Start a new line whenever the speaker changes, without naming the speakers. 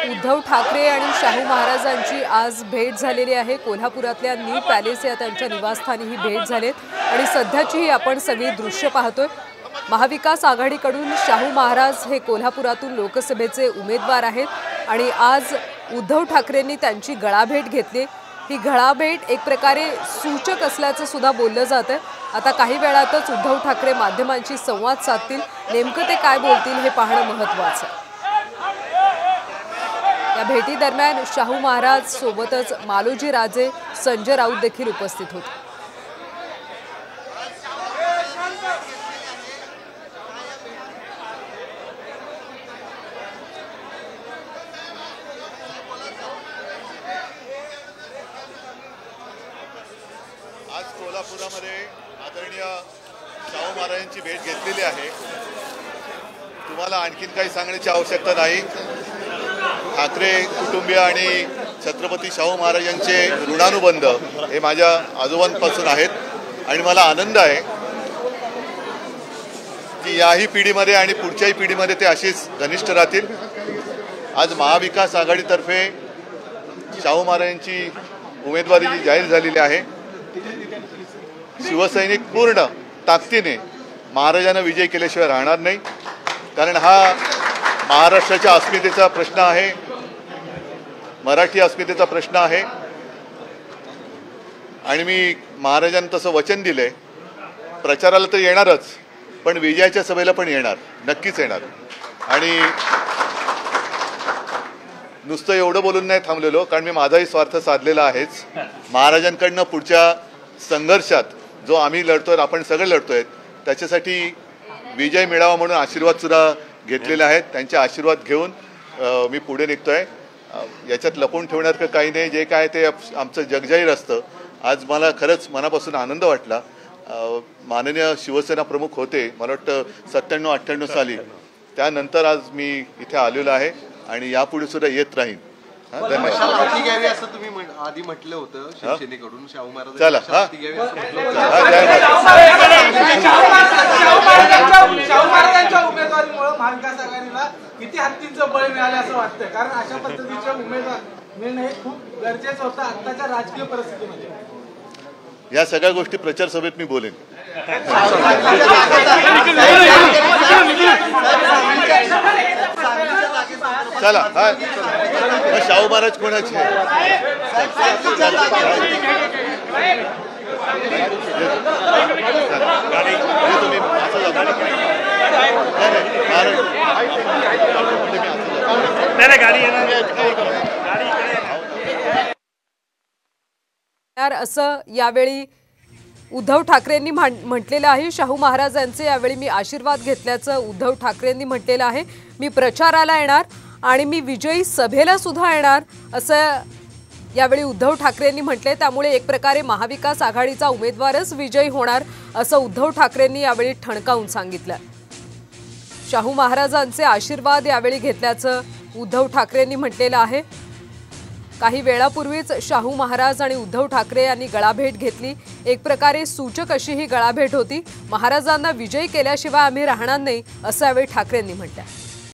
उद्धव ठाकरे आणि शाहू महाराजांची आज भेट झालेली आहे। कोल्हापुरातल्या न्यू पॅलेस या त्यांच्या निवासस्थानी ही भेट झालीत आणि सध्याची आपण सगळी दृश्य पाहतोय। महाविकास आघाडीकडून शाहू महाराज हे कोल्हापुरातून लोकसभेचे उमेदवार आहेत आणि आज उद्धव ठाकरेंनी त्यांची गळाभेट घेतली। ही गळाभेट एक प्रकारे सूचक असल्याचं सुद्धा बोललं जातं। आता काही वेळातच उद्धव ठाकरे माध्यमांशी संवाद साधतील, नेमकं ते काय बोलतील हे पाहणं महत्त्वाचं आहे। या भेटी दरम्यान शाहू महाराज सोबतच मालोजी राजे, संजय राऊत देखील उपस्थित होते।
आज कोल्हापुरामध्ये आदरणीय शाहू महाराजांची भेट घेतलेली आहे। तुम्हाला आणखीन काही सांगण्याची आवश्यकता नाही। ठाकरे कुटुंबीय आणि छत्रपती शाहू महाराजांचे ऋणानुबंध हे माझ्या आजोबांपासून आहेत आणि मला आनंद आहे की याही पिढीमध्ये आणि पुढच्याही पिढीमध्ये ते अशीच घनिष्ठ राहतील। आज महाविकास आघाडीतर्फे शाहू महाराजांची उमेदवारी जाहीर झालेली आहे। शिवसैनिक पूर्ण ताकदीने महाराजांना विजय केल्याशिवाय राहणार नाही, कारण हा महाराष्ट्राच्या अस्मितेचा प्रश्न आहे, मराठी अस्मितेचा प्रश्न आहे आणि मी महाराजांना तसं वचन दिलंय, प्रचाराला तर येणारच पण विजयाच्या सभेला पण येणार, नक्कीच येणार। आणि नुसतं एवढं बोलून नाही थांबलेलो, कारण मी माझाही स्वार्थ साधलेला आहेच। महाराजांकडनं पुढच्या संघर्षात जो आम्ही लढतोय, आपण सगळे लढतोय, त्याच्यासाठी विजय मिळावा म्हणून आशीर्वाद सुद्धा घेतलेले आहेत। त्यांचे आशीर्वाद घेऊन मी पुढे निघतोय। याच्यात लपवून ठेवण्यात काही नाही, जे काय ते आमचं जगजाहीर असतं। आज मला खरंच मनापासून आनंद वाटला। माननीय शिवसेना प्रमुख होते मला वाटतं 97-98 साली, त्यानंतर आज मी इथे आलेलो आहे आणि यापुढे सुद्धा येत राहीन।
धन्यवाद। असं तुम्ही आधी म्हटलं होतं शिवसेनेकडून शाहू महाराज
चला
शाहू महाराजांच्या उमेदवारीमुळे महाविकास आघाडीला किती हत्तींचं बळ मिळालं असं वाटतंय, कारण अशा पद्धतीचे उमेदवार मिळणं हे खूप गरजेचं होतं आत्ताच्या राजकीय परिस्थितीमध्ये।
या सगळ्या गोष्टी प्रचार सभेत मी बोलेन। चला हा शाहू महाराज कोणाचे तुम्ही
असं यावेळी उद्धव ठाकरेंनी म्हटलेलं आहे। शाहू महाराजांचे यावेळी मी आशीर्वाद घेतल्याचं उद्धव ठाकरेंनी म्हटलेलं आहे। मी प्रचाराला येणार आणि मी विजयी सभेला सुद्धा येणार असं यावेळी उद्धव ठाकरेंनी म्हटले। त्यामुळे एक प्रकारे महाविकास आघाडीचा उमेदवारच विजयी होणार असं उद्धव ठाकरेंनी यावेळी ठणकावून सांगितलं। शाहू महाराजांचे आशीर्वाद यावेळी घेतल्याचं उद्धव ठाकरेंनी म्हटलेलं आहे। काही वेळापूर्वीच शाहू महाराज आणि उद्धव ठाकरे यांनी गळाभेट घेतली। एक प्रकारे सूचक अशी ही गळाभेट होती। महाराजांना विजयी केल्याशिवाय आम्ही राहणार नाही असं यावेळी ठाकरेंनी म्हटलं।